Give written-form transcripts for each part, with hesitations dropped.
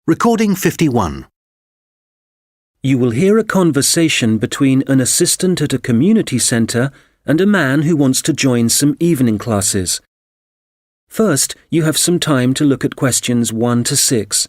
Recording 51. You will hear a conversation between an assistant at a community centre and a man who wants to join some evening classes. First, you have some time to look at questions 1 to 6.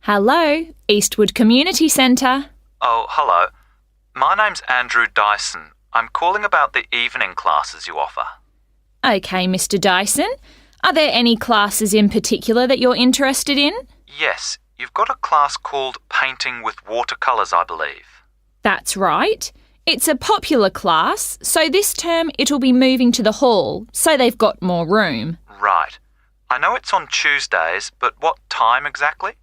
Hello, Eastwood Community Centre. Oh, hello. My name's Andrew Dyson. I'm calling about the evening classes you offer. OK, Mr Dyson. Are there any classes in particular that you're interested in? Yes, you've got a class called Painting with Watercolours, I believe. That's right. It's a popular class, so this term it'll be moving to the hall, so they've got more room. Right. I know it's on Tuesdays, but what time exactly?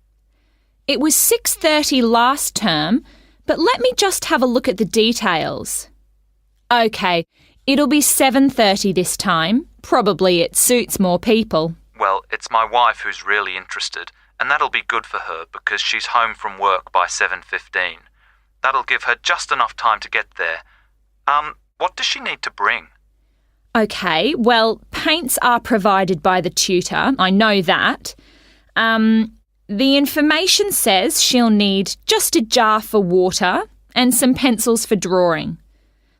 It was 6:30 last term, but let me just have a look at the details. OK, it'll be 7:30 this time. Probably it suits more people. Well, it's my wife who's really interested, and that'll be good for her because she's home from work by 7:15. That'll give her just enough time to get there. What does she need to bring? OK, well, paints are provided by the tutor, I know that. The information says she'll need just a jar for water and some pencils for drawing.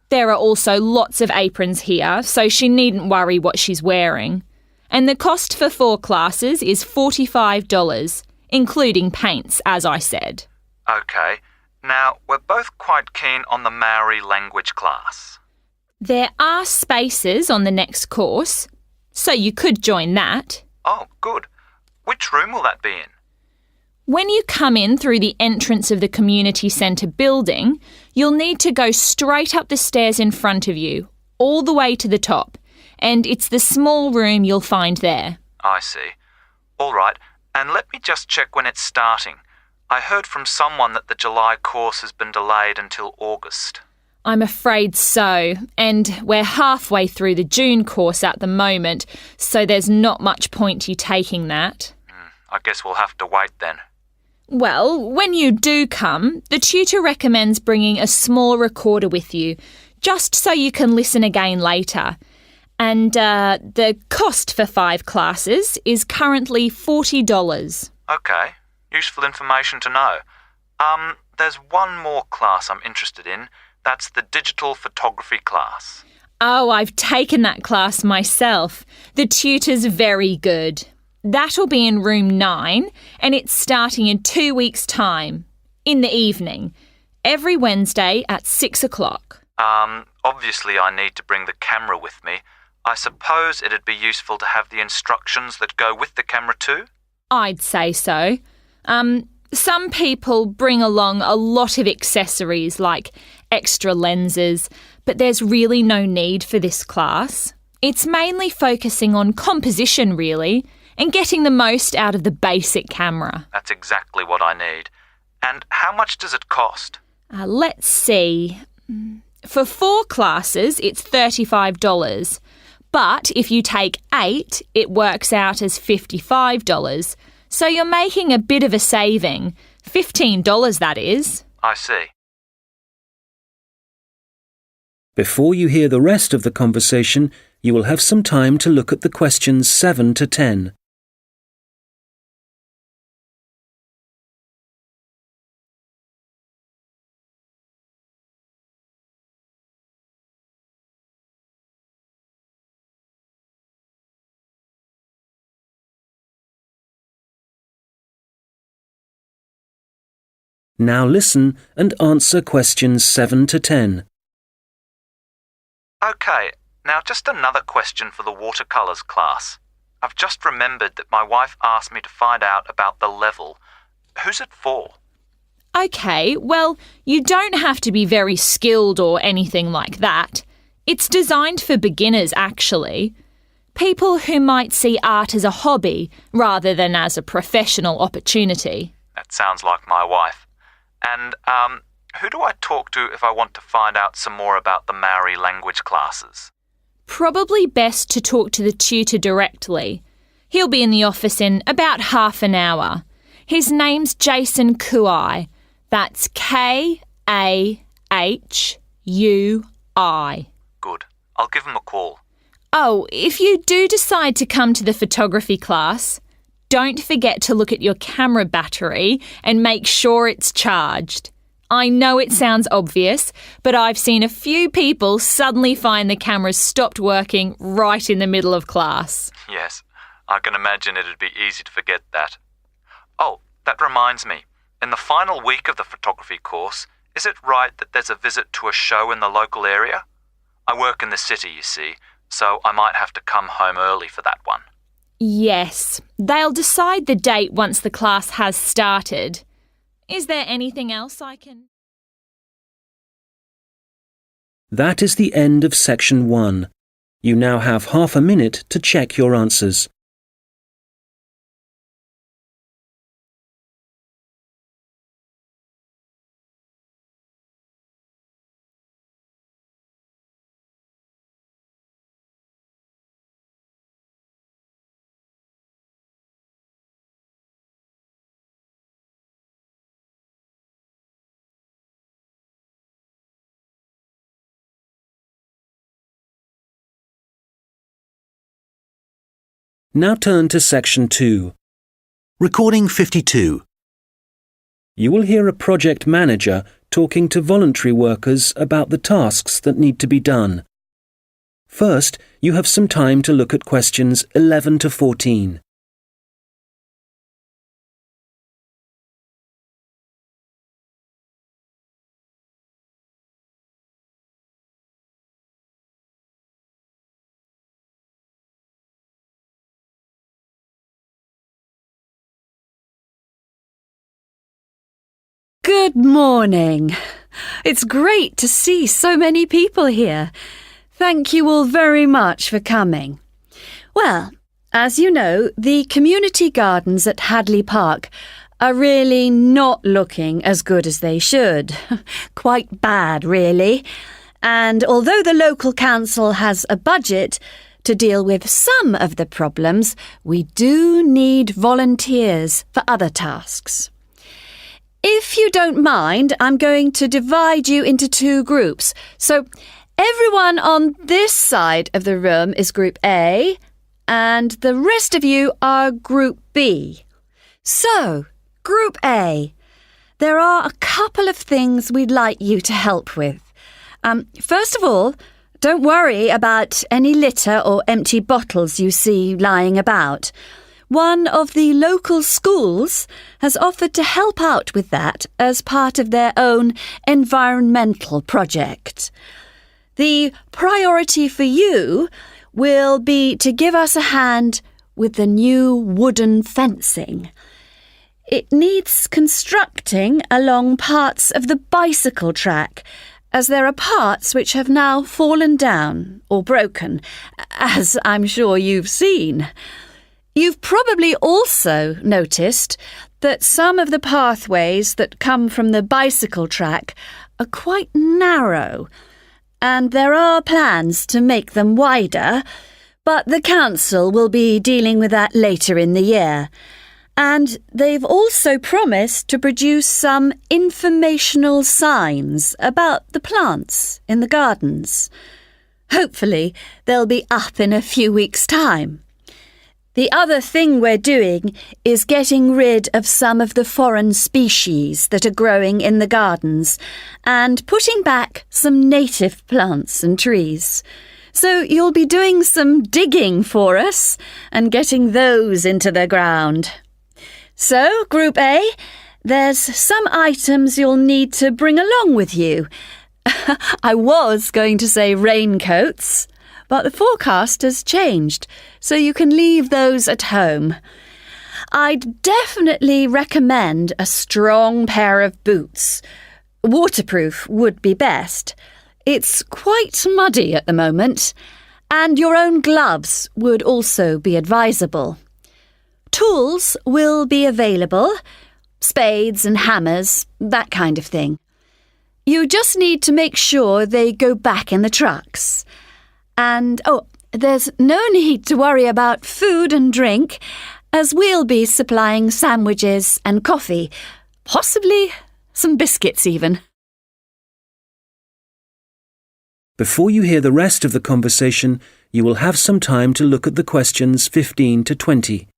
There are also lots of aprons here, so she needn't worry what she's wearing. And the cost for 4 classes is $45, including paints, as I said. OK. Now, we're both quite keen on the Maori language class. There are spaces on the next course, so you could join that. Oh, good. Which room will that be in? When you come in through the entrance of the community centre building, you'll need to go straight up the stairs in front of you, all the way to the top, and it's the small room you'll find there. I see. All right, and let me just check when it's starting. I heard from someone that the July course has been delayed until August. I'm afraid so, and we're halfway through the June course at the moment, so there's not much point you taking that. I guess we'll have to wait then. Well, when you do come, the tutor recommends bringing a small recorder with you, just so you can listen again later. And the cost for 5 classes is currently $40. OK, useful information to know. There's one more class I'm interested in. That's the digital photography class. Oh, I've taken that class myself. The tutor's very good. That'll be in room 9, and it's starting in 2 weeks' time, in the evening, every Wednesday at 6 o'clock. Obviously I need to bring the camera with me. I suppose it'd be useful to have the instructions that go with the camera too? I'd say so. Some people bring along a lot of accessories like extra lenses, but there's really no need for this class. It's mainly focusing on composition, really, and getting the most out of the basic camera. That's exactly what I need. And how much does it cost? Let's see. For 4 classes, it's $35. But if you take 8, it works out as $55. So you're making a bit of a saving. $15, that is. I see. Before you hear the rest of the conversation, you will have some time to look at the questions 7 to 10. Now listen and answer questions 7 to 10. OK, now just another question for the watercolours class. I've just remembered that my wife asked me to find out about the level. Who's it for? OK, well, you don't have to be very skilled or anything like that. It's designed for beginners, actually. People who might see art as a hobby rather than as a professional opportunity. That sounds like my wife. And, who do I talk to if I want to find out some more about the Maori language classes? Probably best to talk to the tutor directly. He'll be in the office in about half an hour. His name's Jason Kuai. That's Kahhui. Good. I'll give him a call. Oh, if you do decide to come to the photography class, don't forget to look at your camera battery and make sure it's charged. I know it sounds obvious, but I've seen a few people suddenly find the cameras stopped working right in the middle of class. Yes, I can imagine it'd be easy to forget that. Oh, that reminds me. In the final week of the photography course, is it right that there's a visit to a show in the local area? I work in the city, you see, so I might have to come home early for that one. Yes, they'll decide the date once the class has started. Is there anything else I can... That is the end of section 1. You now have half a minute to check your answers. Now turn to section 2. Recording 52. You will hear a project manager talking to voluntary workers about the tasks that need to be done. First, you have some time to look at questions 11 to 14. Good morning. It's great to see so many people here. Thank you all very much for coming. Well, as you know, the community gardens at Hadley Park are really not looking as good as they should. Quite bad, really. And although the local council has a budget to deal with some of the problems, we do need volunteers for other tasks. If you don't mind, I'm going to divide you into 2 groups. So everyone on this side of the room is Group A, and the rest of you are Group B. So, Group A, there are a couple of things we'd like you to help with. First of all, don't worry about any litter or empty bottles you see lying about. One of the local schools has offered to help out with that as part of their own environmental project. The priority for you will be to give us a hand with the new wooden fencing. It needs constructing along parts of the bicycle track, as there are parts which have now fallen down or broken, as I'm sure you've seen. You've probably also noticed that some of the pathways that come from the bicycle track are quite narrow, and there are plans to make them wider, but the council will be dealing with that later in the year. And they've also promised to produce some informational signs about the plants in the gardens. Hopefully, they'll be up in a few weeks' time. The other thing we're doing is getting rid of some of the foreign species that are growing in the gardens and putting back some native plants and trees. So you'll be doing some digging for us and getting those into the ground. So, Group A, there's some items you'll need to bring along with you. I was going to say raincoats, but the forecast has changed, so you can leave those at home. I'd definitely recommend a strong pair of boots. Waterproof would be best. It's quite muddy at the moment, and your own gloves would also be advisable. Tools will be available, spades and hammers, that kind of thing. You just need to make sure they go back in the trucks. And, there's no need to worry about food and drink, as we'll be supplying sandwiches and coffee, possibly some biscuits even. Before you hear the rest of the conversation, you will have some time to look at the questions 15 to 20.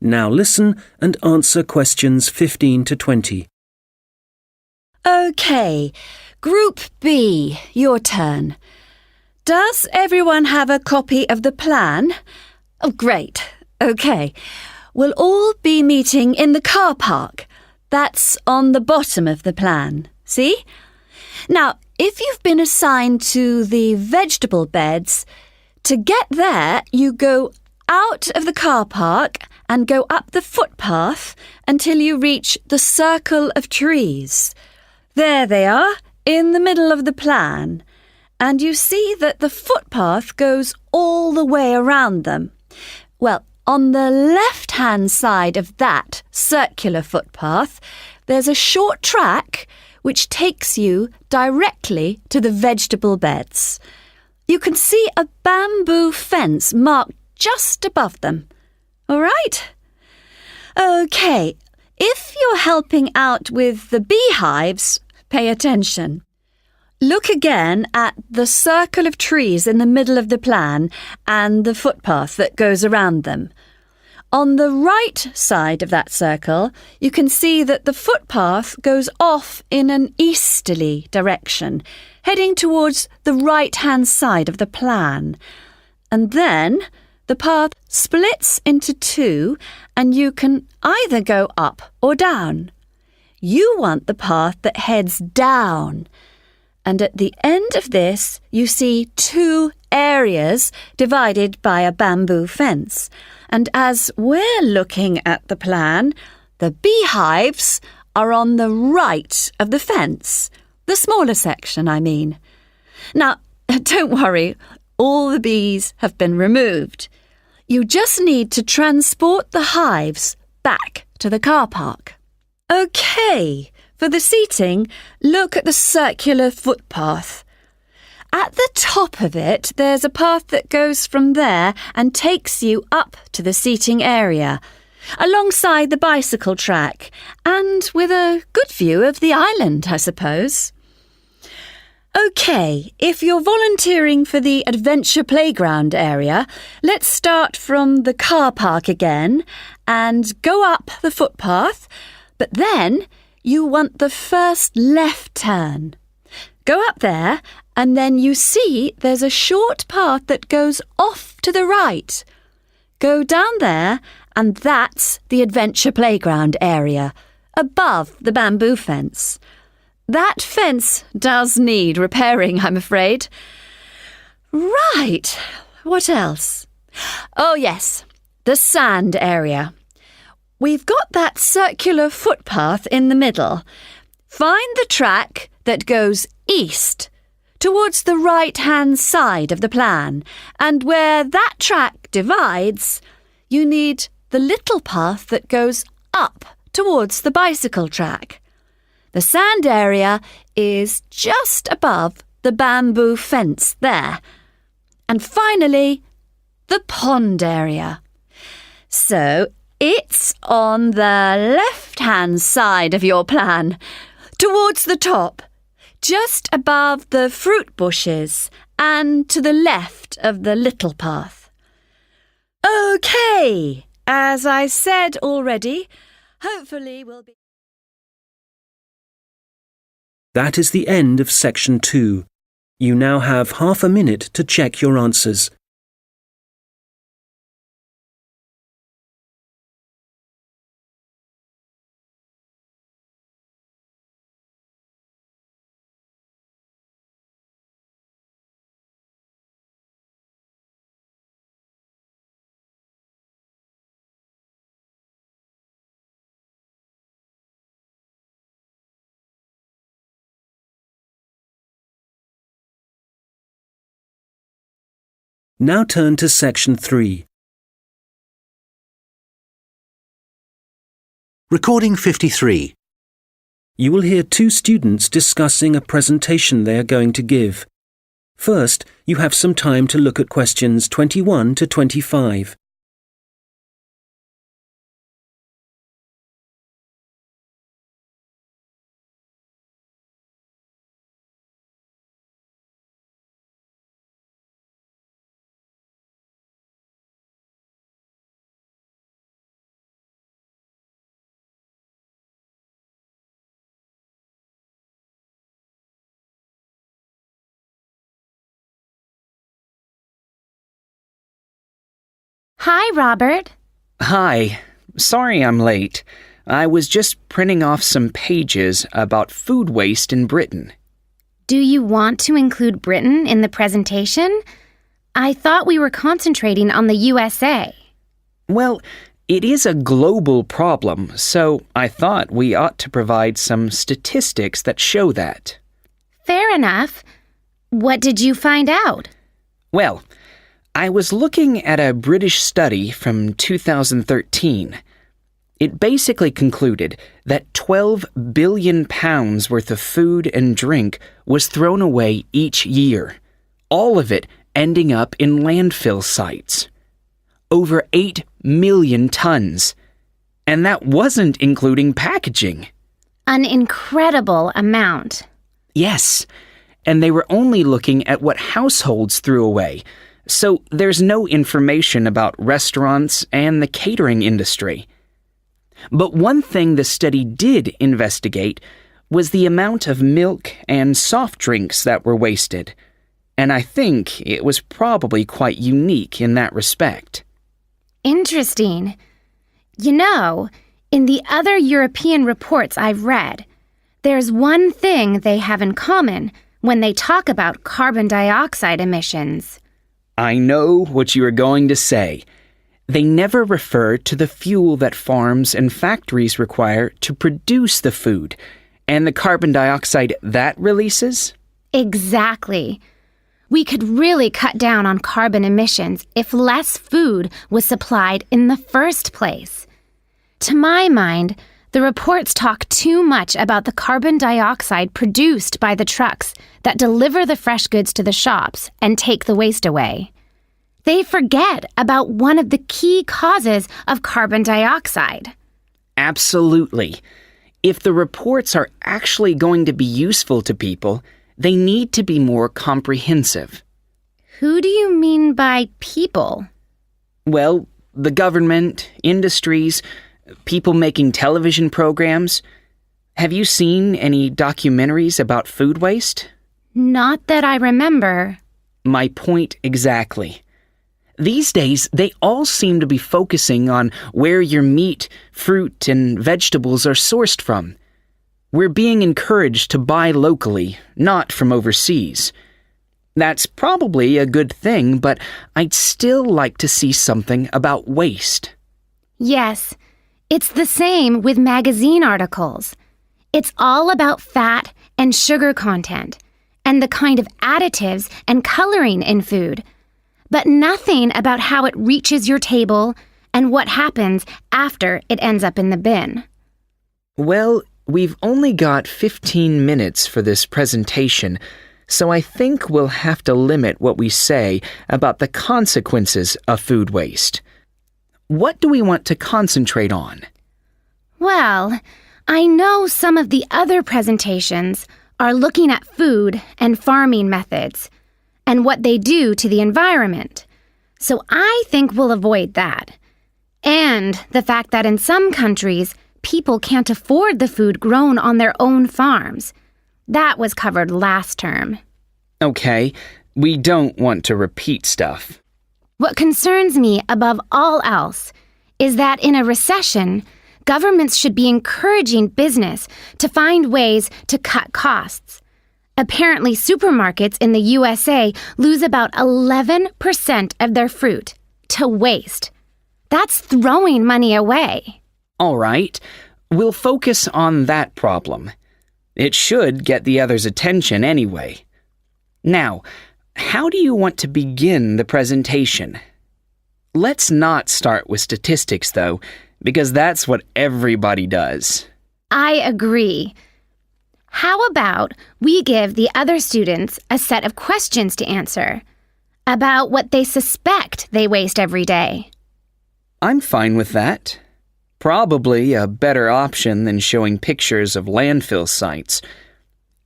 Now listen and answer questions 15 to 20. OK, Group B, your turn. Does everyone have a copy of the plan? Oh, great. OK. We'll all be meeting in the car park. That's on the bottom of the plan. See? Now, if you've been assigned to the vegetable beds, to get there, you go out of the car park and go up the footpath until you reach the circle of trees. There they are, in the middle of the plan. And you see that the footpath goes all the way around them. Well, on the left-hand side of that circular footpath, there's a short track which takes you directly to the vegetable beds. You can see a bamboo fence marked just above them. All right? OK, if you're helping out with the beehives, pay attention. Look again at the circle of trees in the middle of the plan and the footpath that goes around them. On the right side of that circle, you can see that the footpath goes off in an easterly direction, heading towards the right-hand side of the plan. And then the path splits into two, and you can either go up or down. You want the path that heads down. And at the end of this, you see two areas divided by a bamboo fence. And as we're looking at the plan, the beehives are on the right of the fence. The smaller section, I mean. Now, don't worry, all the bees have been removed. You just need to transport the hives back to the car park. OK, for the seating, look at the circular footpath. At the top of it, there's a path that goes from there and takes you up to the seating area, alongside the bicycle track, and with a good view of the island, I suppose. OK, if you're volunteering for the adventure playground area, let's start from the car park again and go up the footpath, but then you want the first left turn. Go up there and then you see there's a short path that goes off to the right. Go down there and that's the adventure playground area, above the bamboo fence. That fence does need repairing, I'm afraid. Right, what else? Oh yes, the sand area. We've got that circular footpath in the middle. Find the track that goes east, towards the right-hand side of the plan, and where that track divides, you need the little path that goes up towards the bicycle track. The sand area is just above the bamboo fence there. And finally, the pond area. So it's on the left-hand side of your plan, towards the top, just above the fruit bushes and to the left of the little path. OK, As I said already, hopefully we'll be... That is the end of section 2. You now have half a minute to check your answers. Now turn to section 3. Recording 53. You will hear 2 students discussing a presentation they are going to give. First, you have some time to look at questions 21 to 25. Hi, Robert. Hi. Sorry I'm late. I was just printing off some pages about food waste in Britain. Do you want to include Britain in the presentation? I thought we were concentrating on the USA. Well, it is a global problem, so I thought we ought to provide some statistics that show that. Fair enough. What did you find out? Well, I was looking at a British study from 2013. It basically concluded that 12 billion pounds worth of food and drink was thrown away each year, all of it ending up in landfill sites. Over 8 million tons. And that wasn't including packaging. An incredible amount. Yes, and they were only looking at what households threw away, so there's no information about restaurants and the catering industry. But one thing the study did investigate was the amount of milk and soft drinks that were wasted, and I think it was probably quite unique in that respect. Interesting. You know, in the other European reports I've read, there's one thing they have in common when they talk about carbon dioxide emissions. I know what you are going to say. They never refer to the fuel that farms and factories require to produce the food, and the carbon dioxide that releases? Exactly. We could really cut down on carbon emissions if less food was supplied in the first place. To my mind, the reports talk too much about the carbon dioxide produced by the trucks that deliver the fresh goods to the shops and take the waste away. They forget about one of the key causes of carbon dioxide. Absolutely. If the reports are actually going to be useful to people, they need to be more comprehensive. Who do you mean by people? Well, the government, industries, people making television programs. Have you seen any documentaries about food waste? Not that I remember. My point exactly. These days, they all seem to be focusing on where your meat, fruit, and vegetables are sourced from. We're being encouraged to buy locally, not from overseas. That's probably a good thing, but I'd still like to see something about waste. Yes, it's the same with magazine articles. It's all about fat and sugar content, and the kind of additives and coloring in food, but nothing about how it reaches your table and what happens after it ends up in the bin. Well, we've only got 15 minutes for this presentation, so I think we'll have to limit what we say about the consequences of food waste. What do we want to concentrate on? Well, I know some of the other presentations are looking at food and farming methods and what they do to the environment, so I think we'll avoid that. And the fact that in some countries, people can't afford the food grown on their own farms. That was covered last term. Okay, we don't want to repeat stuff. What concerns me above all else is that in a recession, governments should be encouraging business to find ways to cut costs. Apparently, supermarkets in the USA lose about 11% of their fruit to waste. That's throwing money away. All right, we'll focus on that problem. It should get the others' attention anyway. Now, how do you want to begin the presentation? Let's not start with statistics, though, because that's what everybody does. I agree. How about we give the other students a set of questions to answer about what they suspect they waste every day? I'm fine with that. Probably a better option than showing pictures of landfill sites.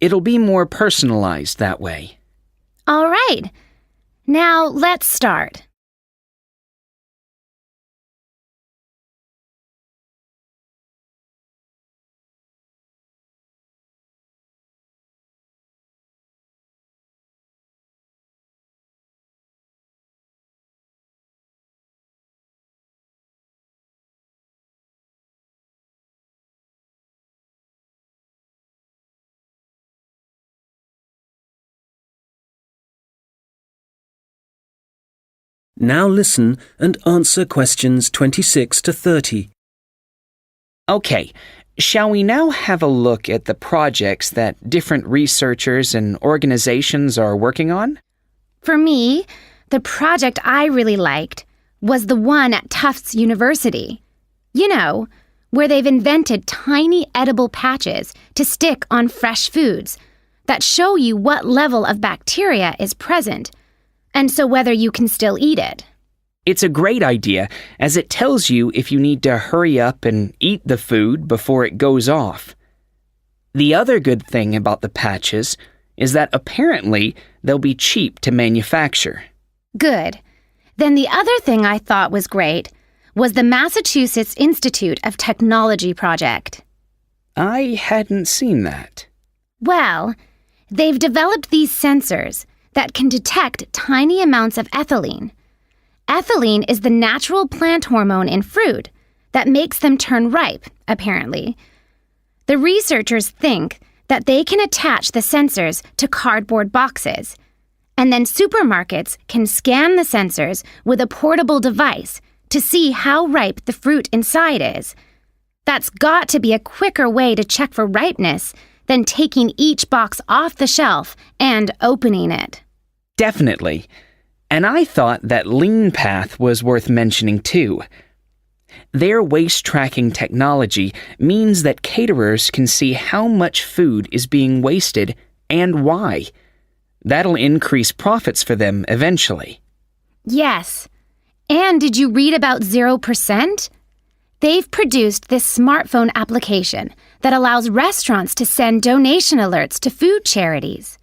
It'll be more personalized that way. All right. Now let's start. Now listen and answer questions 26 to 30. Okay, shall we now have a look at the projects that different researchers and organizations are working on? For me, the project I really liked was the one at Tufts University. You know, where they've invented tiny edible patches to stick on fresh foods that show you what level of bacteria is present, and so whether you can still eat it. It's a great idea, as it tells you if you need to hurry up and eat the food before it goes off. The other good thing about the patches is that apparently they'll be cheap to manufacture. Good. Then the other thing I thought was great was the Massachusetts Institute of Technology project. I hadn't seen that. Well, they've developed these sensors that can detect tiny amounts of ethylene. Ethylene is the natural plant hormone in fruit that makes them turn ripe, apparently. The researchers think that they can attach the sensors to cardboard boxes, and then supermarkets can scan the sensors with a portable device to see how ripe the fruit inside is. That's got to be a quicker way to check for ripeness than taking each box off the shelf and opening it. Definitely. And I thought that Lean Path was worth mentioning too. Their waste tracking technology means that caterers can see how much food is being wasted and why. That'll increase profits for them eventually. Yes. And did you read about 0%? They've produced this smartphone application that allows restaurants to send donation alerts to food charities.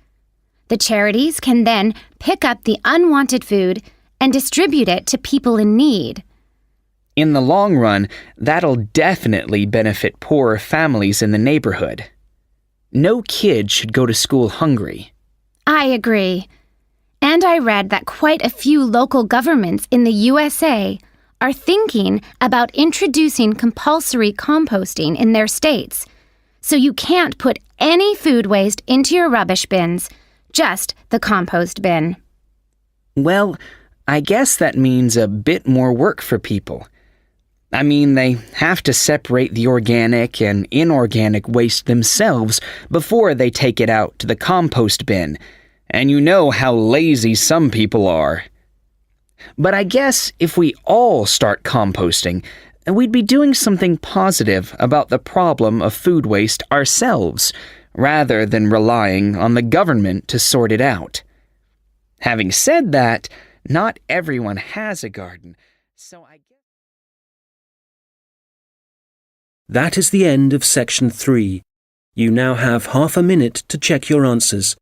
The charities can then pick up the unwanted food and distribute it to people in need. In the long run, that'll definitely benefit poorer families in the neighborhood. No kid should go to school hungry. I agree. And I read that quite a few local governments in the USA are thinking about introducing compulsory composting in their states. So you can't put any food waste into your rubbish bins, just the compost bin. Well, I guess that means a bit more work for people. I mean, they have to separate the organic and inorganic waste themselves before they take it out to the compost bin, and you know how lazy some people are. But I guess if we all start composting, we'd be doing something positive about the problem of food waste ourselves, rather than relying on the government to sort it out. Having said that, not everyone has a garden, so I guess... That is the end of section 3. You now have half a minute to check your answers.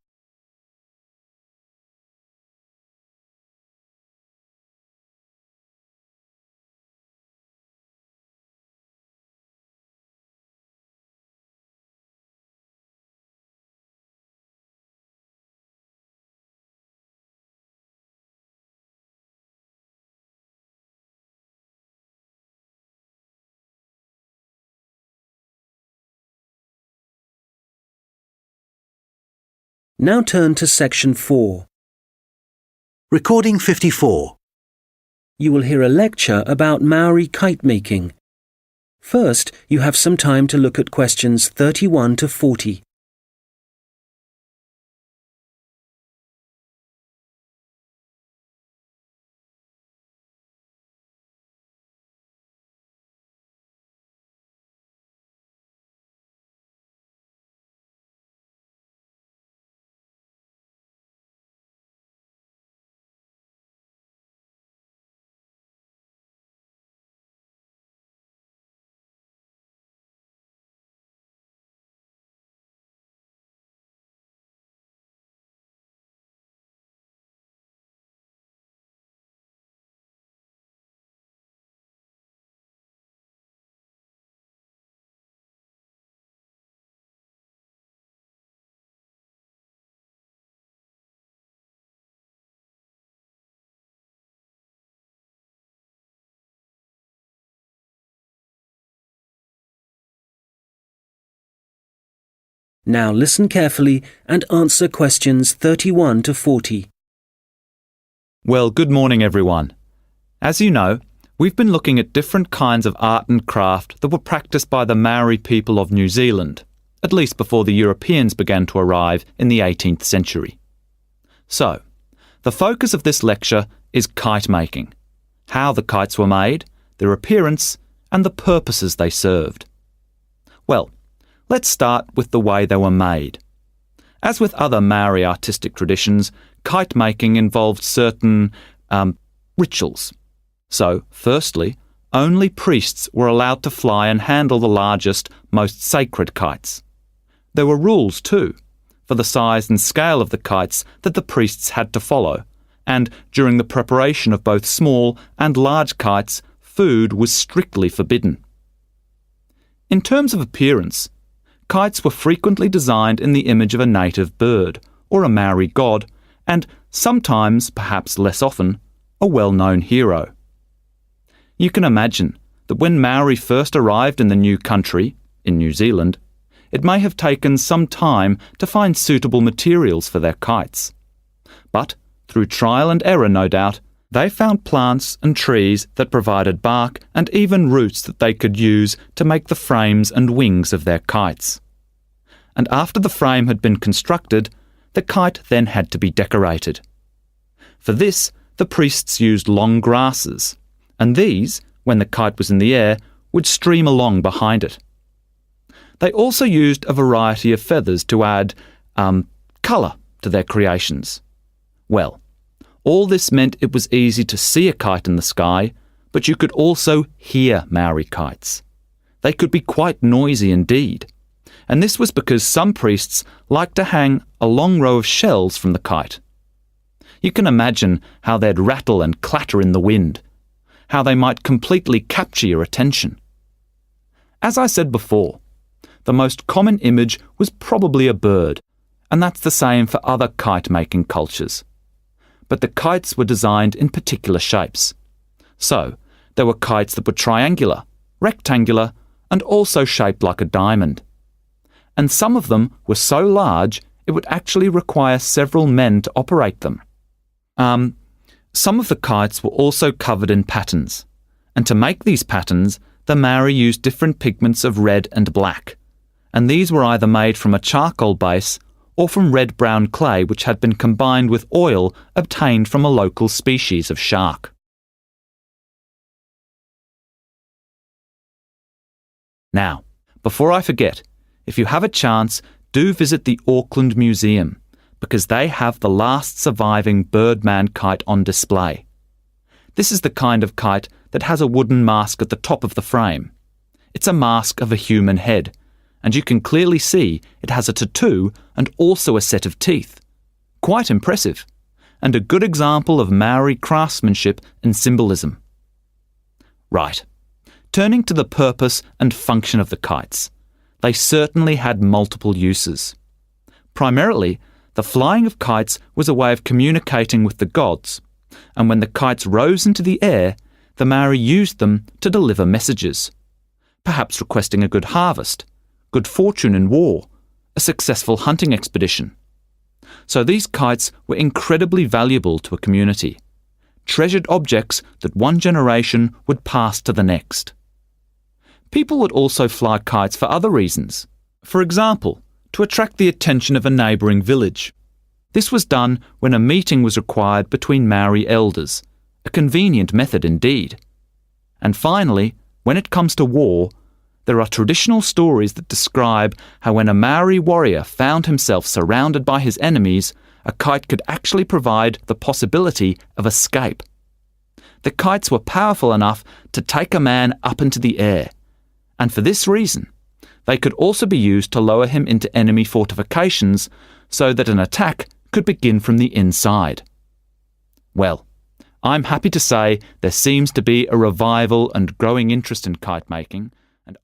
Now turn to section 4. Recording 54. You will hear a lecture about Maori kite making. First, you have some time to look at questions 31 to 40. Now listen carefully and answer questions 31 to 40. Well, good morning, everyone. As you know, we've been looking at different kinds of art and craft that were practiced by the Maori people of New Zealand, at least before the Europeans began to arrive in the 18th century. So, the focus of this lecture is kite making, how the kites were made, their appearance, and the purposes they served. Well, let's start with the way they were made. As with other Maori artistic traditions, kite making involved certain rituals. So, firstly, only priests were allowed to fly and handle the largest, most sacred kites. There were rules too, for the size and scale of the kites that the priests had to follow, and during the preparation of both small and large kites, food was strictly forbidden. In terms of appearance, kites were frequently designed in the image of a native bird, or a Maori god, and sometimes, perhaps less often, a well-known hero. You can imagine that when Maori first arrived in the new country, in New Zealand, it may have taken some time to find suitable materials for their kites. But, through trial and error no doubt, they found plants and trees that provided bark and even roots that they could use to make the frames and wings of their kites. And after the frame had been constructed, the kite then had to be decorated. For this, the priests used long grasses, and these, when the kite was in the air, would stream along behind it. They also used a variety of feathers to add colour to their creations. Well, all this meant it was easy to see a kite in the sky, but you could also hear Maori kites. They could be quite noisy indeed, and this was because some priests liked to hang a long row of shells from the kite. You can imagine how they'd rattle and clatter in the wind, how they might completely capture your attention. As I said before, the most common image was probably a bird, and that's the same for other kite-making cultures. But the kites were designed in particular shapes. So, there were kites that were triangular, rectangular, and also shaped like a diamond. And some of them were so large it would actually require several men to operate them. Some of the kites were also covered in patterns, and to make these patterns, the Maori used different pigments of red and black, and these were either made from a charcoal base or from red-brown clay which had been combined with oil obtained from a local species of shark. Now, before I forget, if you have a chance, do visit the Auckland Museum, because they have the last surviving Birdman kite on display. This is the kind of kite that has a wooden mask at the top of the frame. It's a mask of a human head, and you can clearly see it has a tattoo and also a set of teeth. Quite impressive, and a good example of Maori craftsmanship and symbolism. Right, turning to the purpose and function of the kites. They certainly had multiple uses. Primarily, the flying of kites was a way of communicating with the gods, and when the kites rose into the air, the Maori used them to deliver messages, perhaps requesting a good harvest, good fortune in war, a successful hunting expedition. So these kites were incredibly valuable to a community, treasured objects that one generation would pass to the next. People would also fly kites for other reasons. For example, to attract the attention of a neighbouring village. This was done when a meeting was required between Maori elders, a convenient method indeed. And finally, when it comes to war, there are traditional stories that describe how when a Maori warrior found himself surrounded by his enemies, a kite could actually provide the possibility of escape. The kites were powerful enough to take a man up into the air, and for this reason, they could also be used to lower him into enemy fortifications so that an attack could begin from the inside. Well, I'm happy to say there seems to be a revival and growing interest in kite making, and